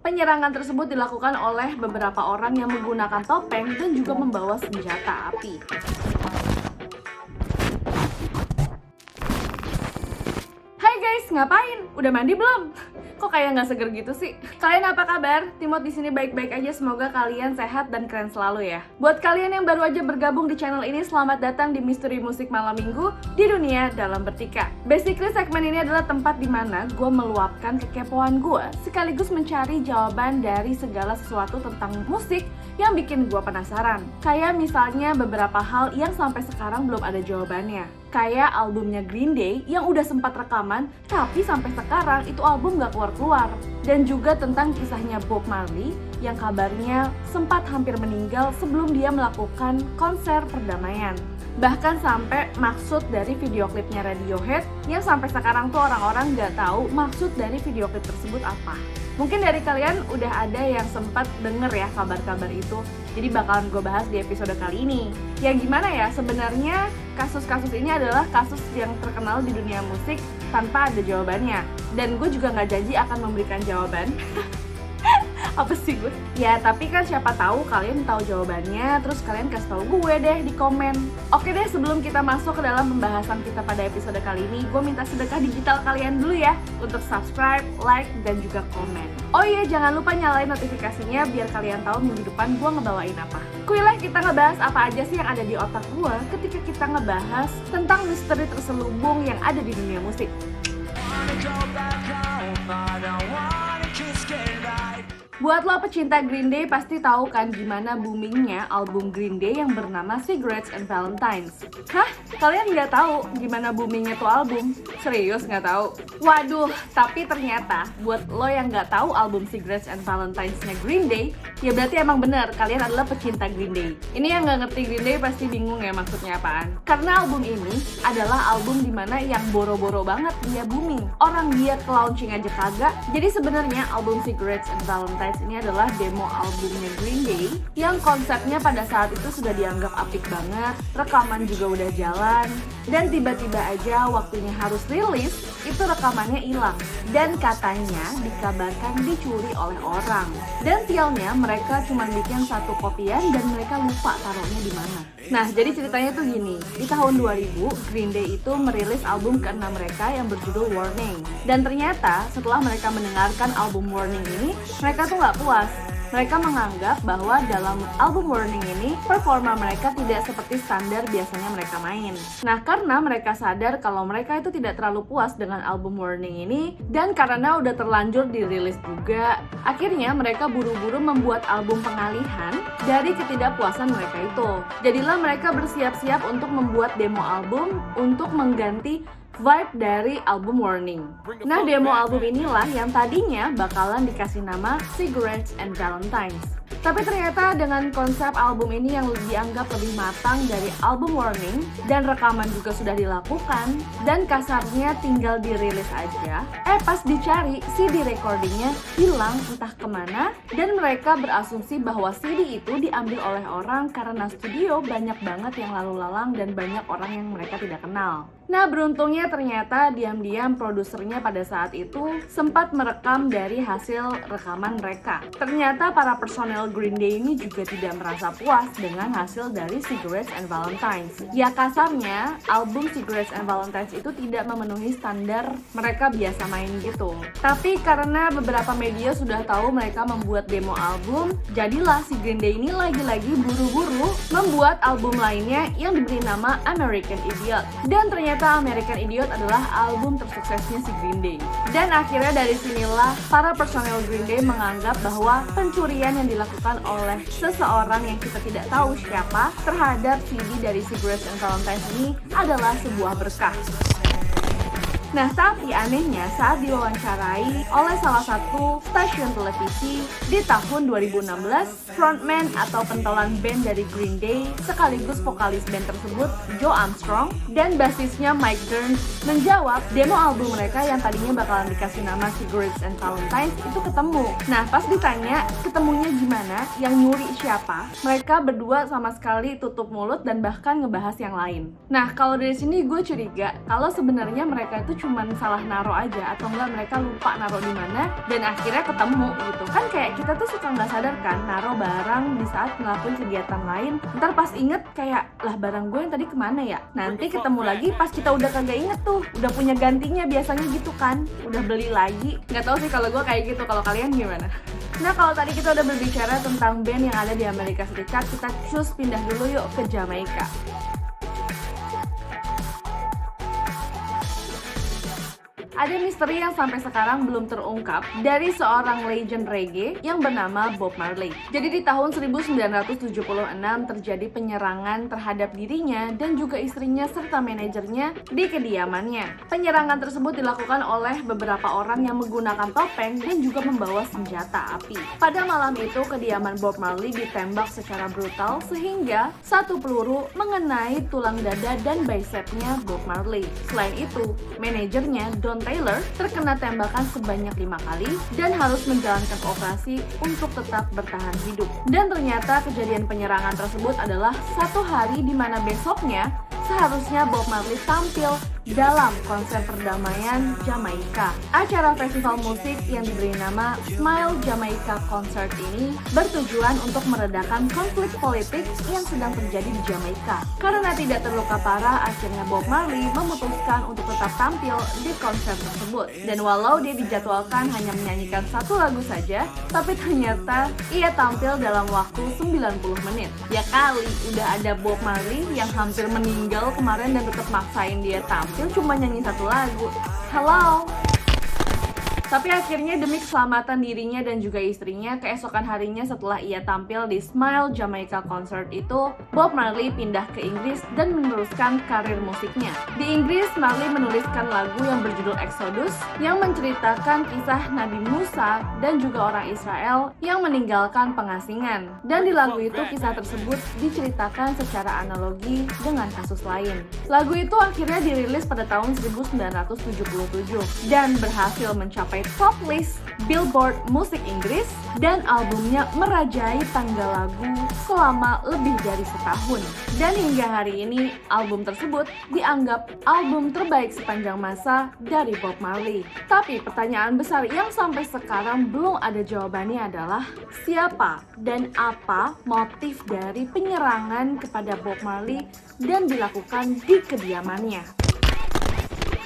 Penyerangan tersebut dilakukan oleh beberapa orang yang menggunakan topeng dan juga membawa senjata api. Hai guys, ngapain? Udah mandi belum? Kok kayak nggak seger gitu sih? Kalian apa kabar? Timot di sini baik-baik aja, semoga kalian sehat dan keren selalu ya. Buat kalian yang baru aja bergabung di channel ini, selamat datang di Misteri Musik Malam Minggu di Dunia Dalam Bertika. Basically segmen ini adalah tempat dimana gue meluapkan kekepoan gue, sekaligus mencari jawaban dari segala sesuatu tentang musik yang bikin gue penasaran. Kayak misalnya beberapa hal yang sampai sekarang belum ada jawabannya. Kayak albumnya Green Day yang udah sempat rekaman, tapi sampai sekarang itu album gak keluar-keluar. Dan juga tentang kisahnya Bob Marley yang kabarnya sempat hampir meninggal sebelum dia melakukan konser perdamaian. Bahkan sampai maksud dari video klipnya Radiohead yang sampai sekarang tuh orang-orang gak tahu maksud dari video klip tersebut apa. Mungkin dari kalian udah ada yang sempat denger ya kabar-kabar itu, jadi bakalan gue bahas di episode kali ini. Ya gimana ya, sebenarnya kasus-kasus ini adalah kasus yang terkenal di dunia musik tanpa ada jawabannya. Dan gue juga gak janji akan memberikan jawaban. Apa sih gue? Ya tapi kan siapa tahu kalian tahu jawabannya, terus kalian kasih tahu gue deh di komen. Oke deh, sebelum kita masuk ke dalam pembahasan kita pada episode kali ini, gue minta sedekah digital kalian dulu ya untuk subscribe, like, dan juga komen. Oh iya, jangan lupa nyalain notifikasinya biar kalian tahu minggu depan gue ngebawain apa. Kuilah kita ngebahas apa aja sih yang ada di otak gue ketika kita ngebahas tentang misteri terselubung yang ada di dunia musik. Buat lo pecinta Green Day pasti tahu kan gimana boomingnya album Green Day yang bernama Cigarettes and Valentines. Hah? Kalian nggak tahu gimana boomingnya tuh album? Serius nggak tahu? Waduh, tapi ternyata buat lo yang nggak tahu album Cigarettes and Valentines-nya Green Day, ya berarti emang bener kalian adalah pecinta Green Day. Ini yang nggak ngerti Green Day pasti bingung ya maksudnya apaan. Karena album ini adalah album dimana yang boro-boro banget dia booming. Orang dia ke launching aja kagak. Jadi sebenarnya album Cigarettes and Valentines ini adalah demo albumnya Green Day yang konsepnya pada saat itu sudah dianggap apik banget, rekaman juga udah jalan, dan tiba-tiba aja waktunya harus rilis, itu rekamannya hilang dan katanya dikabarkan dicuri oleh orang. Dan sialnya mereka cuma bikin satu kopian dan mereka lupa taruhnya di mana. Nah, jadi ceritanya tuh gini, di tahun 2000 Green Day itu merilis album ke-6 mereka yang berjudul Warning. Dan ternyata setelah mereka mendengarkan album Warning ini, mereka tuh gak puas. Mereka menganggap bahwa dalam album Warning ini, performa mereka tidak seperti standar biasanya mereka main. Nah, karena mereka sadar kalau mereka itu tidak terlalu puas dengan album Warning ini, dan karena udah terlanjur dirilis juga, akhirnya mereka buru-buru membuat album pengalihan dari ketidakpuasan mereka itu. Jadilah mereka bersiap-siap untuk membuat demo album untuk mengganti vibe dari album Warning. Nah, demo album inilah yang tadinya bakalan dikasih nama Cigarettes and Valentines. Tapi ternyata dengan konsep album ini yang dianggap lebih matang dari album Warning, dan rekaman juga sudah dilakukan, dan kasarnya tinggal dirilis aja, pas dicari CD recordingnya hilang entah kemana, dan mereka berasumsi bahwa CD itu diambil oleh orang karena studio banyak banget yang lalu lalang dan banyak orang yang mereka tidak kenal. Nah, beruntungnya ternyata diam-diam produsernya pada saat itu sempat merekam dari hasil rekaman mereka. Ternyata para personel Green Day ini juga tidak merasa puas dengan hasil dari Cigarettes and Valentines. Ya kasarnya, album Cigarettes and Valentines itu tidak memenuhi standar mereka biasa main gitu. Tapi karena beberapa media sudah tahu mereka membuat demo album, jadilah si Green Day ini lagi-lagi buru-buru membuat album lainnya yang diberi nama American Idiot. Dan ternyata American Idiot adalah album tersuksesnya si Green Day. Dan akhirnya dari sinilah para personel Green Day menganggap bahwa pencurian yang dilakukan oleh seseorang yang kita tidak tahu siapa terhadap CD dari Cigarettes and Valentines ini adalah sebuah berkah. Nah, tapi anehnya saat diwawancarai oleh salah satu stasiun televisi di tahun 2016, frontman atau pentolan band dari Green Day sekaligus vokalis band tersebut, Joe Armstrong, dan basisnya Mike Dirnt menjawab demo album mereka yang tadinya bakalan dikasih nama Cigarettes and Valentines itu ketemu. Nah, pas ditanya ketemunya gimana, yang nyuri siapa, mereka berdua sama sekali tutup mulut dan bahkan ngebahas yang lain. Nah, kalau dari sini gue curiga kalau sebenarnya mereka itu cuman salah naruh aja, atau enggak mereka lupa naruh di mana dan akhirnya ketemu gitu. Kan kayak kita tuh suka nggak sadar kan naruh barang di saat ngelakuin kegiatan lain, ntar pas inget kayak, lah barang gue yang tadi kemana ya? Nanti ketemu lagi pas kita udah kagak inget tuh, udah punya gantinya biasanya gitu kan, udah beli lagi. Nggak tahu sih kalau gue kayak gitu, kalau kalian gimana? Nah, kalau tadi kita udah berbicara tentang band yang ada di Amerika Serikat, kita cus pindah dulu yuk ke Jamaika. Ada misteri yang sampai sekarang belum terungkap dari seorang legend reggae yang bernama Bob Marley. Jadi di tahun 1976 terjadi penyerangan terhadap dirinya dan juga istrinya serta manajernya di kediamannya. Penyerangan tersebut dilakukan oleh beberapa orang yang menggunakan topeng dan juga membawa senjata api. Pada malam itu, kediaman Bob Marley ditembak secara brutal sehingga satu peluru mengenai tulang dada dan bicepnya Bob Marley. Selain itu, manajernya Don Taylor terkena tembakan sebanyak 5 kali dan harus menjalankan operasi untuk tetap bertahan hidup. Dan ternyata kejadian penyerangan tersebut adalah satu hari di mana besoknya seharusnya Bob Marley tampil dalam konser perdamaian Jamaika. Acara festival musik yang diberi nama Smile Jamaica Concert ini bertujuan untuk meredakan konflik politik yang sedang terjadi di Jamaika. Karena tidak terluka parah, akhirnya Bob Marley memutuskan untuk tetap tampil di konser tersebut. Dan walau dia dijadwalkan hanya menyanyikan satu lagu saja, tapi ternyata ia tampil dalam waktu 90 menit. Ya kali, udah ada Bob Marley yang hampir meninggal kemarin dan tetap maksain dia tampil cuma nyanyi satu lagu. Hello. Tapi akhirnya demi keselamatan dirinya dan juga istrinya, keesokan harinya setelah ia tampil di Smile Jamaica Concert itu, Bob Marley pindah ke Inggris dan meneruskan karir musiknya. Di Inggris, Marley menuliskan lagu yang berjudul Exodus yang menceritakan kisah Nabi Musa dan juga orang Israel yang meninggalkan pengasingan. Dan di lagu itu, kisah tersebut diceritakan secara analogi dengan kasus lain. Lagu itu akhirnya dirilis pada tahun 1977 dan berhasil mencapai top list Billboard musik Inggris dan albumnya merajai tangga lagu selama lebih dari setahun. Dan hingga hari ini album tersebut dianggap album terbaik sepanjang masa dari Bob Marley. Tapi pertanyaan besar yang sampai sekarang belum ada jawabannya adalah siapa dan apa motif dari penyerangan kepada Bob Marley dan dilakukan di kediamannya.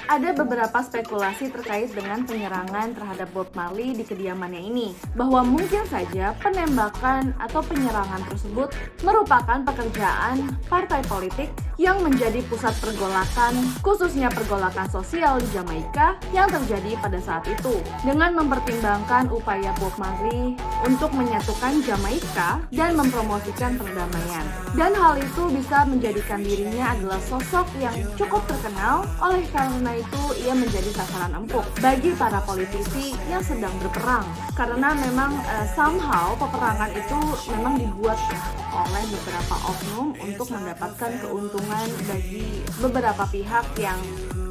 Ada beberapa spekulasi terkait dengan penyerangan terhadap Bob Marley di kediamannya ini, bahwa mungkin saja penembakan atau penyerangan tersebut merupakan pekerjaan partai politik yang menjadi pusat pergolakan, khususnya pergolakan sosial di Jamaika yang terjadi pada saat itu. Dengan mempertimbangkan upaya Bob Marley untuk menyatukan Jamaika dan mempromosikan perdamaian. Dan hal itu bisa menjadikan dirinya adalah sosok yang cukup terkenal, oleh karena itu ia menjadi sasaran empuk bagi para politisi yang sedang berperang. Karena memang somehow peperangan itu memang dibuat ya oleh beberapa oknum untuk mendapatkan keuntungan bagi beberapa pihak yang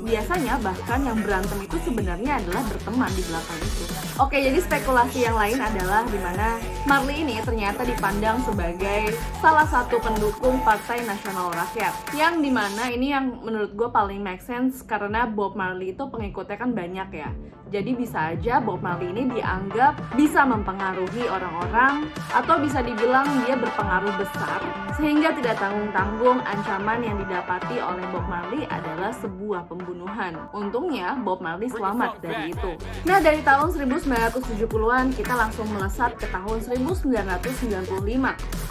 biasanya bahkan yang berantem itu sebenarnya adalah berteman di belakang itu. Oke, jadi spekulasi yang lain adalah di mana Marley ini ternyata dipandang sebagai salah satu pendukung Partai Nasional Rakyat. Yang dimana ini yang menurut gue paling make sense karena Bob Marley itu pengikutnya kan banyak ya. Jadi bisa aja Bob Marley ini dianggap bisa mempengaruhi orang-orang atau bisa dibilang dia berpengaruh besar sehingga tidak tanggung-tanggung ancaman yang didapati oleh Bob Marley adalah sebuah pembunuhan. Untungnya Bob Marley selamat dari itu. Nah, dari tahun 1970-an kita langsung melesat ke tahun 1995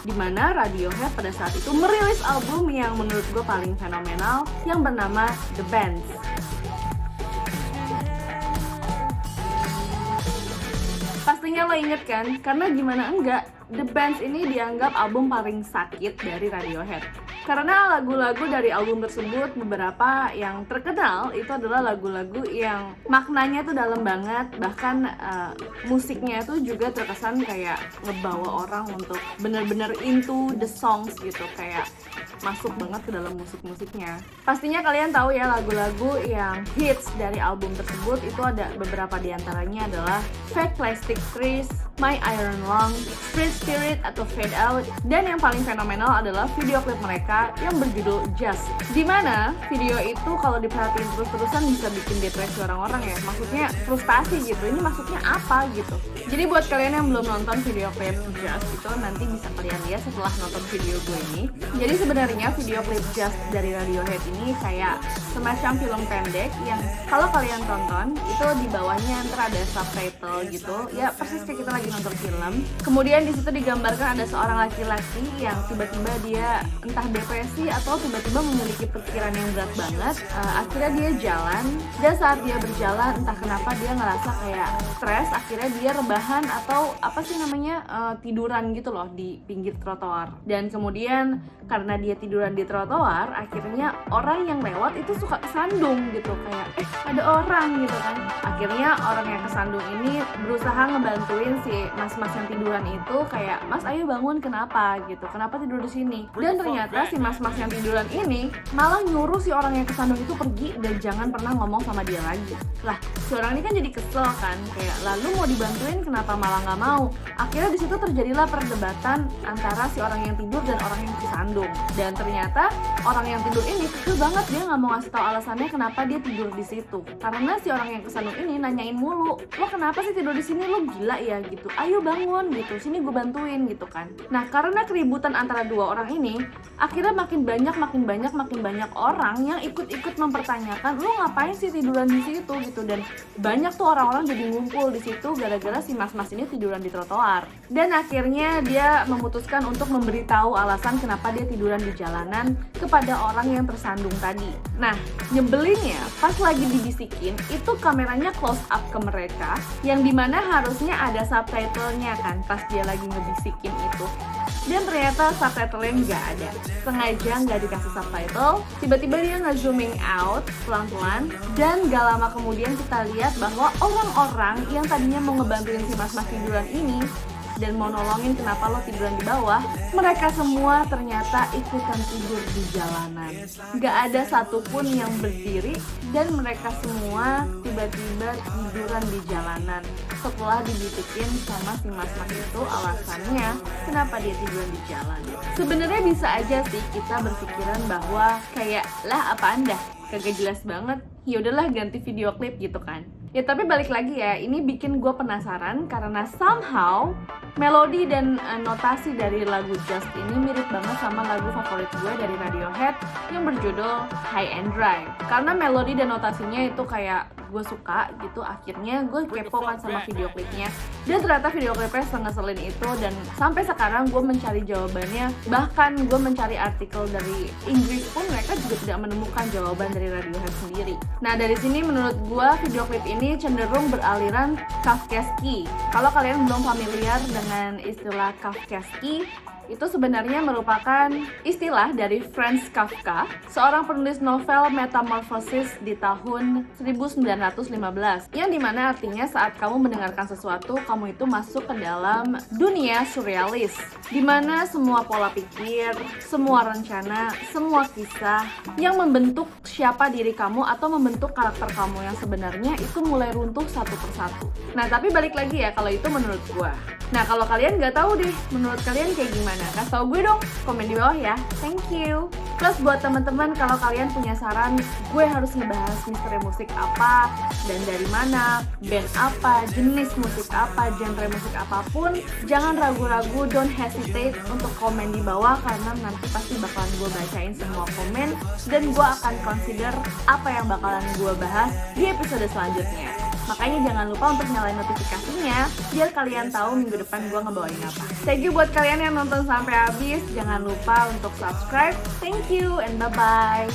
di mana Radiohead pada saat itu merilis album yang menurut gue paling fenomenal yang bernama The Bands. Pastinya lo inget kan? Karena gimana enggak, The Bands ini dianggap album paling sakit dari Radiohead. Karena lagu-lagu dari album tersebut beberapa yang terkenal itu adalah lagu-lagu yang maknanya tuh dalam banget. Bahkan musiknya tuh juga terkesan kayak ngebawa orang untuk bener-bener into the songs gitu. Kayak masuk banget ke dalam musik-musiknya. Pastinya kalian tahu ya lagu-lagu yang hits dari album tersebut itu ada beberapa diantaranya adalah Fake Plastic Trees, My Iron Lung, Street Spirit atau Fade Out, dan yang paling fenomenal adalah video klip mereka yang berjudul Just. Dimana video itu kalau diperhatiin terus-terusan bisa bikin depresi orang-orang ya, maksudnya frustasi gitu. Ini maksudnya apa gitu. Jadi buat kalian yang belum nonton video klip Just itu nanti bisa kalian lihat setelah nonton video gue ini. Jadi sebenarnya video klip Just dari Radiohead ini kayak semacam film pendek yang kalau kalian tonton itu di bawahnya ntar ada subtitle gitu ya, persis kayak kita lagi nonton film. Kemudian di situ digambarkan ada seorang laki-laki yang tiba-tiba dia entah depresi atau tiba-tiba memiliki pikiran yang berat banget. Akhirnya dia jalan, dan saat dia berjalan entah kenapa dia ngerasa kayak stres. Akhirnya dia rebahan atau apa sih namanya, tiduran gitu loh di pinggir trotoar. Dan kemudian karena dia tiduran di trotoar, akhirnya orang yang lewat itu suka kesandung gitu, kayak ada orang gitu kan. Akhirnya orang yang kesandung ini berusaha ngebantuin si mas-mas yang tiduran itu, kayak mas ayo bangun, kenapa gitu, kenapa tidur di sini. Dan ternyata si mas-mas yang tiduran ini malah nyuruh si orang yang kesandung itu pergi dan jangan pernah ngomong sama dia lagi. Lah si orang ini kan jadi kesel kan, kayak lalu mau dibantuin kenapa malah nggak mau. Akhirnya di situ terjadilah perdebatan antara si orang yang tidur dan orang yang kesandung. Dan ternyata orang yang tidur ini kekeh banget, dia nggak mau ngasih tahu alasannya kenapa dia tidur di situ. Karena si orang yang kesandung ini nanyain mulu, lo kenapa sih tidur di sini, lo gila ya gitu, ayo bangun gitu, sini gue bantuin gitu kan. Nah karena keributan antara dua orang ini, akhirnya makin banyak orang yang ikut-ikut mempertanyakan, lo ngapain sih tiduran di situ gitu. Dan banyak tuh orang-orang jadi ngumpul di situ gara-gara si mas-mas ini tiduran di trotoar. Dan akhirnya dia memutuskan untuk memberitahu alasan kenapa dia tiduran di jalanan kepada orang yang tersandung tadi. Nah, nyebelinnya pas lagi dibisikin, itu kameranya close up ke mereka, yang dimana harusnya ada subtitlenya kan pas dia lagi ngebisikin itu. Dan ternyata subtitlenya nggak ada, sengaja nggak dikasih subtitle. Tiba-tiba dia nge-zooming out pelan-pelan, dan gak lama kemudian kita lihat bahwa orang-orang yang tadinya mau ngebantuin si mas-mas tiduran ini dan mau nolongin kenapa lo tiduran di bawah, mereka semua ternyata ikutan tidur di jalanan. Gak ada satupun yang berdiri, dan mereka semua tiba-tiba tiduran di jalanan setelah dibisikin sama si mas-mas itu alasannya kenapa dia tiduran di jalan. Sebenarnya bisa aja sih kita berpikiran bahwa kayak lah apaan dah, kagak jelas banget, ya udahlah ganti video klip gitu kan. Ya tapi balik lagi ya, ini bikin gue penasaran karena somehow melodi dan notasi dari lagu Just ini mirip banget sama lagu favorit gue dari Radiohead yang berjudul High and Dry. Karena melodi dan notasinya itu kayak gue suka gitu, akhirnya gue kepo kan sama video klipnya. Dan ternyata video klipnya sengeselin itu, dan sampai sekarang gue mencari jawabannya. Bahkan gue mencari artikel dari Inggris pun mereka juga tidak menemukan jawaban dari Radiohead sendiri. Nah dari sini menurut gue video klip ini cenderung beraliran Kafkaesque. Kalau kalian belum familiar dengan istilah Kafkaesque, itu sebenarnya merupakan istilah dari Franz Kafka, seorang penulis novel Metamorphosis di tahun 1915, yang dimana artinya saat kamu mendengarkan sesuatu, kamu itu masuk ke dalam dunia surrealis, dimana semua pola pikir, semua rencana, semua kisah yang membentuk siapa diri kamu atau membentuk karakter kamu yang sebenarnya itu mulai runtuh satu persatu. Nah tapi balik lagi ya, kalau itu menurut gua. Nah kalau kalian nggak tahu deh, menurut kalian kayak gimana? Kasih tau gue dong, komen di bawah ya. Thank you. Plus buat teman-teman, kalau kalian punya saran gue harus ngebahas misteri musik apa dan dari mana, band apa, jenis musik apa, genre musik apapun, jangan ragu-ragu, don't hesitate untuk komen di bawah, karena nanti pasti bakalan gue bacain semua komen dan gue akan consider apa yang bakalan gue bahas di episode selanjutnya. Makanya jangan lupa untuk nyalain notifikasinya biar kalian tahu minggu depan gue ngebawain apa. Thank you buat kalian yang nonton sampai habis. Jangan lupa untuk subscribe. Thank you and bye-bye.